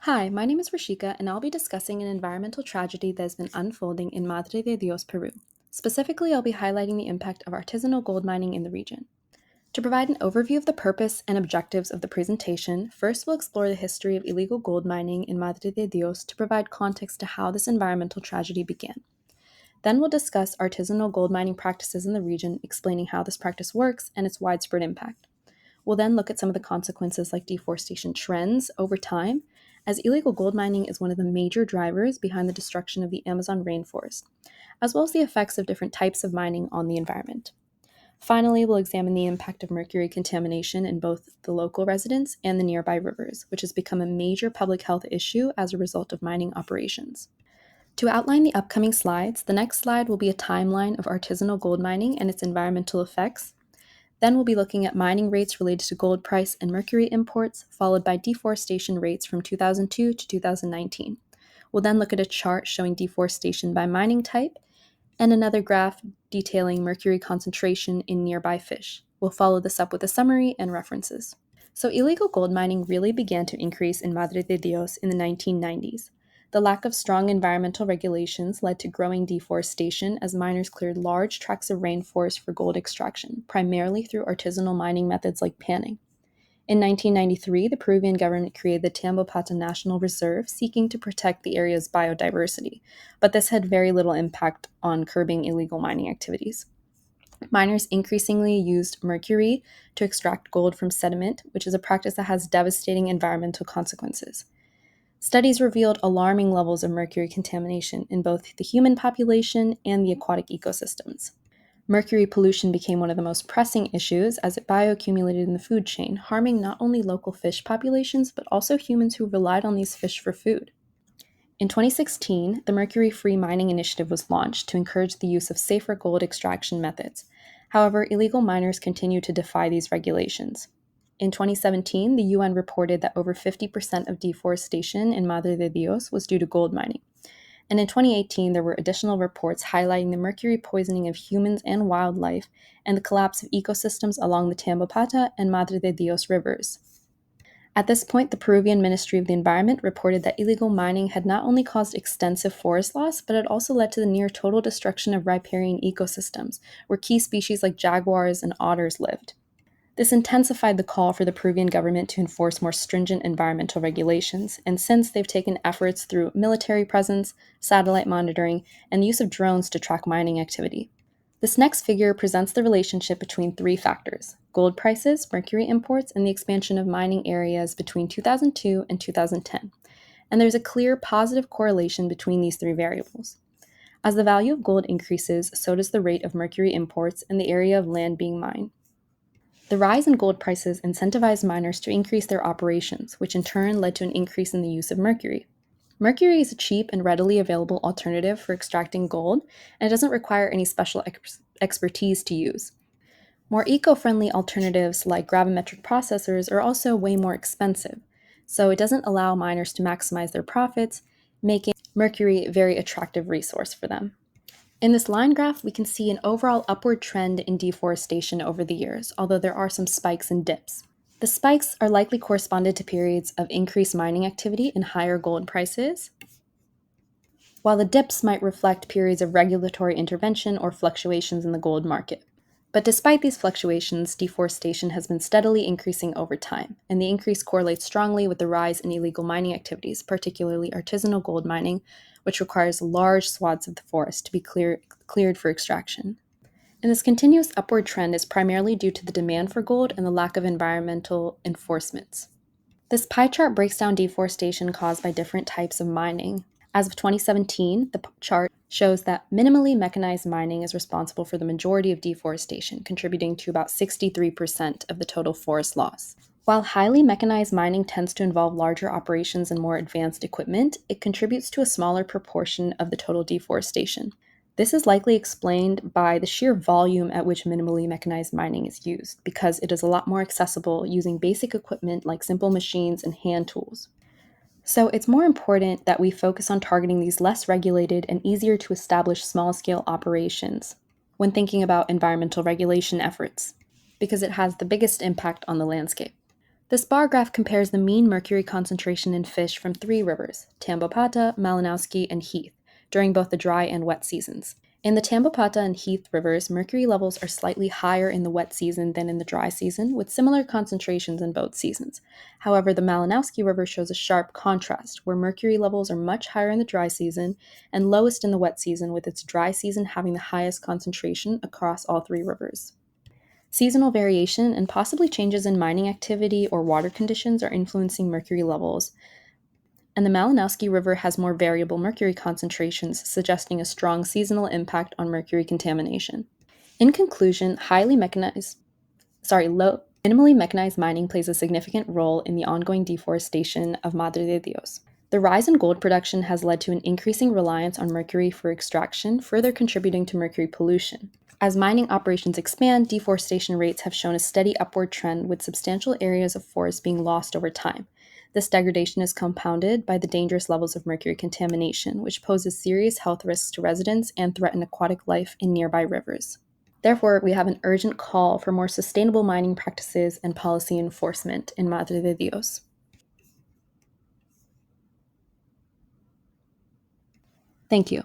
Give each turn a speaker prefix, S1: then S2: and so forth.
S1: Hi, my name is Rashika, and I'll be discussing an environmental tragedy that has been unfolding in Madre de Dios, Peru. Specifically, I'll be highlighting the impact of artisanal gold mining in the region. To provide an overview of the purpose and objectives of the presentation, first we'll explore the history of illegal gold mining in Madre de Dios to provide context to how this environmental tragedy began. Then we'll discuss artisanal gold mining practices in the region, explaining how this practice works and its widespread impact. We'll then look at some of the consequences like deforestation trends over time, as illegal gold mining is one of the major drivers behind the destruction of the Amazon rainforest, as well as the effects of different types of mining on the environment. Finally, we'll examine the impact of mercury contamination in both the local residents and the nearby rivers, which has become a major public health issue as a result of mining operations. To outline the upcoming slides, the next slide will be a timeline of artisanal gold mining and its environmental effects. Then we'll be looking at mining rates related to gold price and mercury imports, followed by deforestation rates from 2002 to 2019. We'll then look at a chart showing deforestation by mining type and another graph detailing mercury concentration in nearby fish. We'll follow this up with a summary and references. So illegal gold mining really began to increase in Madre de Dios in the 1990s. The lack of strong environmental regulations led to growing deforestation as miners cleared large tracts of rainforest for gold extraction, primarily through artisanal mining methods like panning. In 1993, the Peruvian government created the Tambopata National Reserve, seeking to protect the area's biodiversity, but this had very little impact on curbing illegal mining activities. Miners increasingly used mercury to extract gold from sediment, which is a practice that has devastating environmental consequences. Studies revealed alarming levels of mercury contamination in both the human population and the aquatic ecosystems. Mercury pollution became one of the most pressing issues as it bioaccumulated in the food chain, harming not only local fish populations but also humans who relied on these fish for food. In 2016, the Mercury Free Mining Initiative was launched to encourage the use of safer gold extraction methods. However, illegal miners continue to defy these regulations. In 2017, the UN reported that over 50% of deforestation in Madre de Dios was due to gold mining. And in 2018, there were additional reports highlighting the mercury poisoning of humans and wildlife and the collapse of ecosystems along the Tambopata and Madre de Dios rivers. At this point, the Peruvian Ministry of the Environment reported that illegal mining had not only caused extensive forest loss, but it also led to the near total destruction of riparian ecosystems, where key species like jaguars and otters lived. This intensified the call for the Peruvian government to enforce more stringent environmental regulations, and since they've taken efforts through military presence, satellite monitoring, and the use of drones to track mining activity. This next figure presents the relationship between three factors: gold prices, mercury imports, and the expansion of mining areas between 2002 and 2010. And there's a clear positive correlation between these three variables. As the value of gold increases, so does the rate of mercury imports and the area of land being mined. The rise in gold prices incentivized miners to increase their operations, which in turn led to an increase in the use of mercury. Mercury is a cheap and readily available alternative for extracting gold, and it doesn't require any special expertise to use. More eco-friendly alternatives like gravimetric processors are also way more expensive, so it doesn't allow miners to maximize their profits, making mercury a very attractive resource for them. In this line graph, we can see an overall upward trend in deforestation over the years, although there are some spikes and dips. The spikes are likely corresponded to periods of increased mining activity and higher gold prices, while the dips might reflect periods of regulatory intervention or fluctuations in the gold market. But despite these fluctuations, deforestation has been steadily increasing over time, and the increase correlates strongly with the rise in illegal mining activities, particularly artisanal gold mining, which requires large swaths of the forest to be cleared for extraction. And this continuous upward trend is primarily due to the demand for gold and the lack of environmental enforcements. This pie chart breaks down deforestation caused by different types of mining. As of 2017, the chart shows that minimally mechanized mining is responsible for the majority of deforestation, contributing to about 63% of the total forest loss. While highly mechanized mining tends to involve larger operations and more advanced equipment, it contributes to a smaller proportion of the total deforestation. This is likely explained by the sheer volume at which minimally mechanized mining is used, because it is a lot more accessible using basic equipment like simple machines and hand tools. So it's more important that we focus on targeting these less regulated and easier to establish small-scale operations when thinking about environmental regulation efforts, because it has the biggest impact on the landscape. This bar graph compares the mean mercury concentration in fish from 3 rivers, Tambopata, Malinowski, and Heath, during both the dry and wet seasons. In the Tambopata and Heath rivers, mercury levels are slightly higher in the wet season than in the dry season, with similar concentrations in both seasons. However, the Malinowski River shows a sharp contrast, where mercury levels are much higher in the dry season and lowest in the wet season, with its dry season having the highest concentration across all 3 rivers. Seasonal variation and possibly changes in mining activity or water conditions are influencing mercury levels, and the Malinowski River has more variable mercury concentrations, suggesting a strong seasonal impact on mercury contamination. In conclusion, minimally mechanized mining plays a significant role in the ongoing deforestation of Madre de Dios. The rise in gold production has led to an increasing reliance on mercury for extraction, further contributing to mercury pollution. As mining operations expand, deforestation rates have shown a steady upward trend, with substantial areas of forest being lost over time. This degradation is compounded by the dangerous levels of mercury contamination, which poses serious health risks to residents and threaten aquatic life in nearby rivers. Therefore, we have an urgent call for more sustainable mining practices and policy enforcement in Madre de Dios. Thank you.